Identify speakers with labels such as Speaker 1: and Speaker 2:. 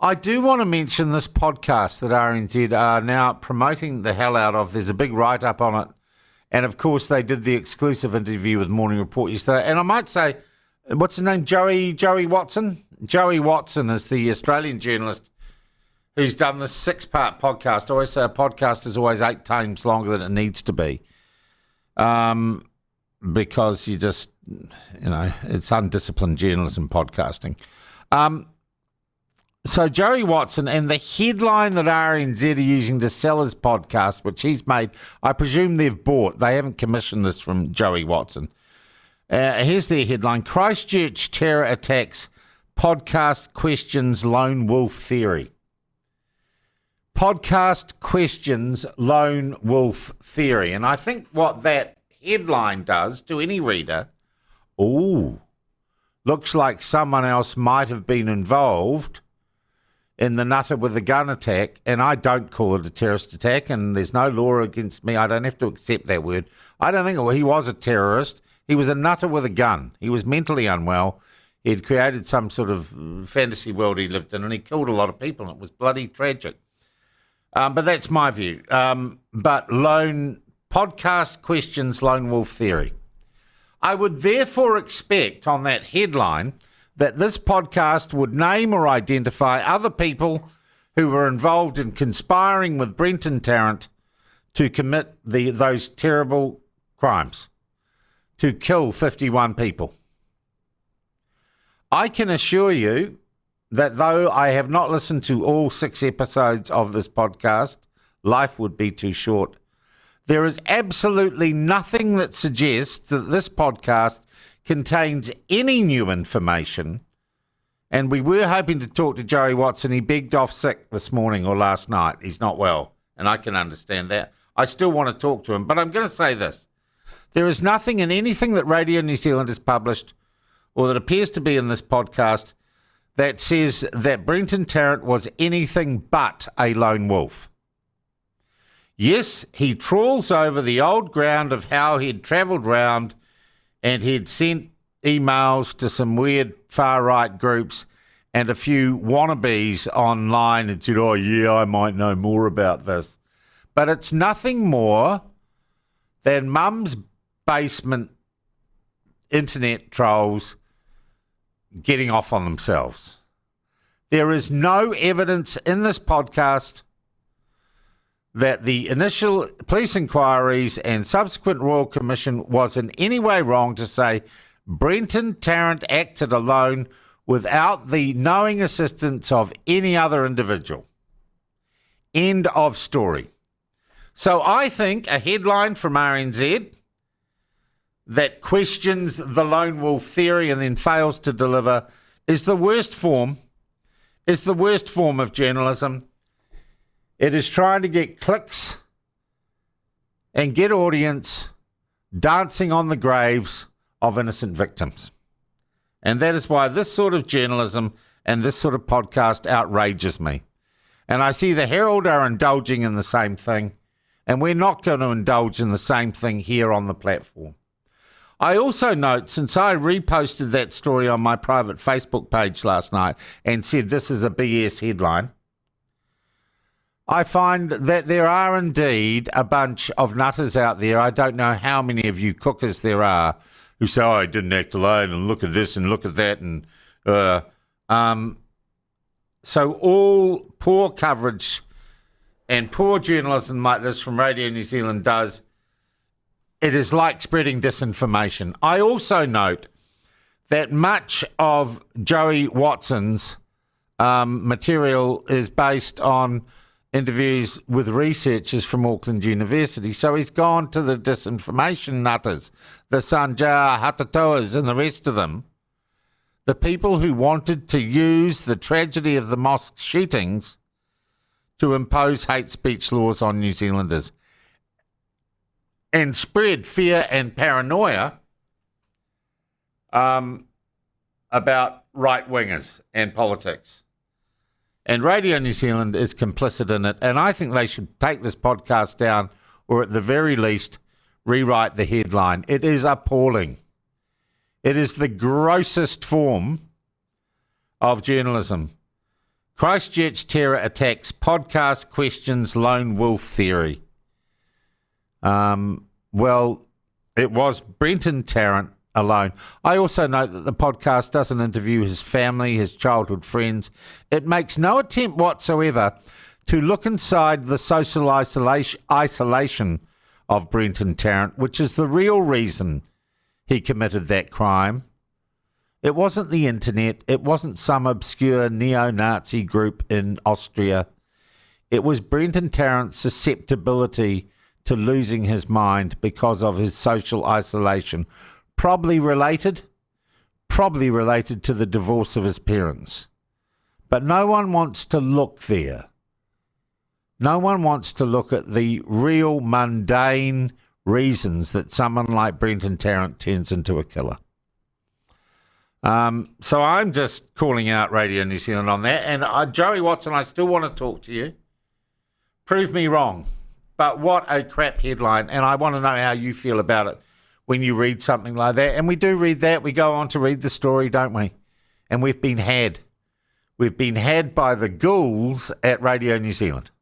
Speaker 1: I do want to mention this podcast that RNZ are now promoting the hell out of. There's a big write-up on it. And, of course, they did the exclusive interview with Morning Report yesterday. And I might say, what's his name, Joey Watson? Joey Watson is the Australian journalist who's done this 6-part podcast. I always say a podcast is always 8 times longer than it needs to be. Because you just, it's undisciplined journalism podcasting. So Joey Watson, and the headline that RNZ are using to sell his podcast, which he's made, I presume they've bought. They haven't commissioned this from Joey Watson. Here's their headline: Christchurch terror attacks, podcast questions lone wolf theory. Podcast questions lone wolf theory. And I think what that headline does to any reader, looks like someone else might have been involved in the nutter with the gun attack, and I don't call it a terrorist attack, and there's no law against me. I don't have to accept that word. I don't think he was a terrorist. He was a nutter with a gun. He was mentally unwell. He had created some sort of fantasy world he lived in, and he killed a lot of people, and it was bloody tragic. But that's my view. But podcast questions lone wolf theory. I would therefore expect on that headline that this podcast would name or identify other people who were involved in conspiring with Brenton Tarrant to commit those terrible crimes, to kill 51 people. I can assure you that though I have not listened to all 6 episodes of this podcast, life would be too short. There is absolutely nothing that suggests that this podcast contains any new information, and we were hoping to talk to Joey Watson. He begged off sick this morning or last night. He's not well, and I can understand that. I still want to talk to him, but I'm going to say this. There is nothing in anything that Radio New Zealand has published or that appears to be in this podcast that says that Brenton Tarrant was anything but a lone wolf. Yes, he trawls over the old ground of how he'd travelled round and he'd sent emails to some weird far-right groups and a few wannabes online and said, oh, yeah, I might know more about this. But it's nothing more than mum's basement internet trolls getting off on themselves. There is no evidence in this podcast that the initial police inquiries and subsequent Royal Commission was in any way wrong to say Brenton Tarrant acted alone without the knowing assistance of any other individual. End of story. So I think a headline from RNZ that questions the lone wolf theory and then fails to deliver is the worst form. It's the worst form of journalism. It is trying to get clicks and get audience dancing on the graves of innocent victims. And that is why this sort of journalism and this sort of podcast outrages me. And I see the Herald are indulging in the same thing, and we're not going to indulge in the same thing here on the platform. I also note, since I reposted that story on my private Facebook page last night and said this is a BS headline, I find that there are indeed a bunch of nutters out there. I don't know how many of you cookers there are who say, oh, I didn't act alone, and look at this and look at that. And so all poor coverage and poor journalism like this from Radio New Zealand it is like spreading disinformation. I also note that much of Joey Watson's material is based on interviews with researchers from Auckland University. So he's gone to the disinformation nutters, the Sanjar Hatatoas and the rest of them, the people who wanted to use the tragedy of the mosque shootings to impose hate speech laws on New Zealanders and spread fear and paranoia about right-wingers and politics. And Radio New Zealand is complicit in it, and I think they should take this podcast down, or at the very least, rewrite the headline. It is appalling. It is the grossest form of journalism. Christchurch terror attacks, podcast questions lone wolf theory. Well, it was Brenton Tarrant alone. I also note that the podcast doesn't interview his family, his childhood friends. It makes no attempt whatsoever to look inside the social isolation of Brenton Tarrant, which is the real reason he committed that crime. It wasn't the internet. It wasn't some obscure neo-Nazi group in Austria. It was Brenton Tarrant's susceptibility to losing his mind because of his social isolation, probably related to the divorce of his parents. But no one wants to look there. No one wants to look at the real mundane reasons that someone like Brenton Tarrant turns into a killer. So I'm just calling out Radio New Zealand on that. And Joey Watson, I still want to talk to you. Prove me wrong. But what a crap headline. And I want to know how you feel about it when you read something like that. And we do read that. We go on to read the story, don't we? And we've been had. We've been had by the ghouls at Radio New Zealand.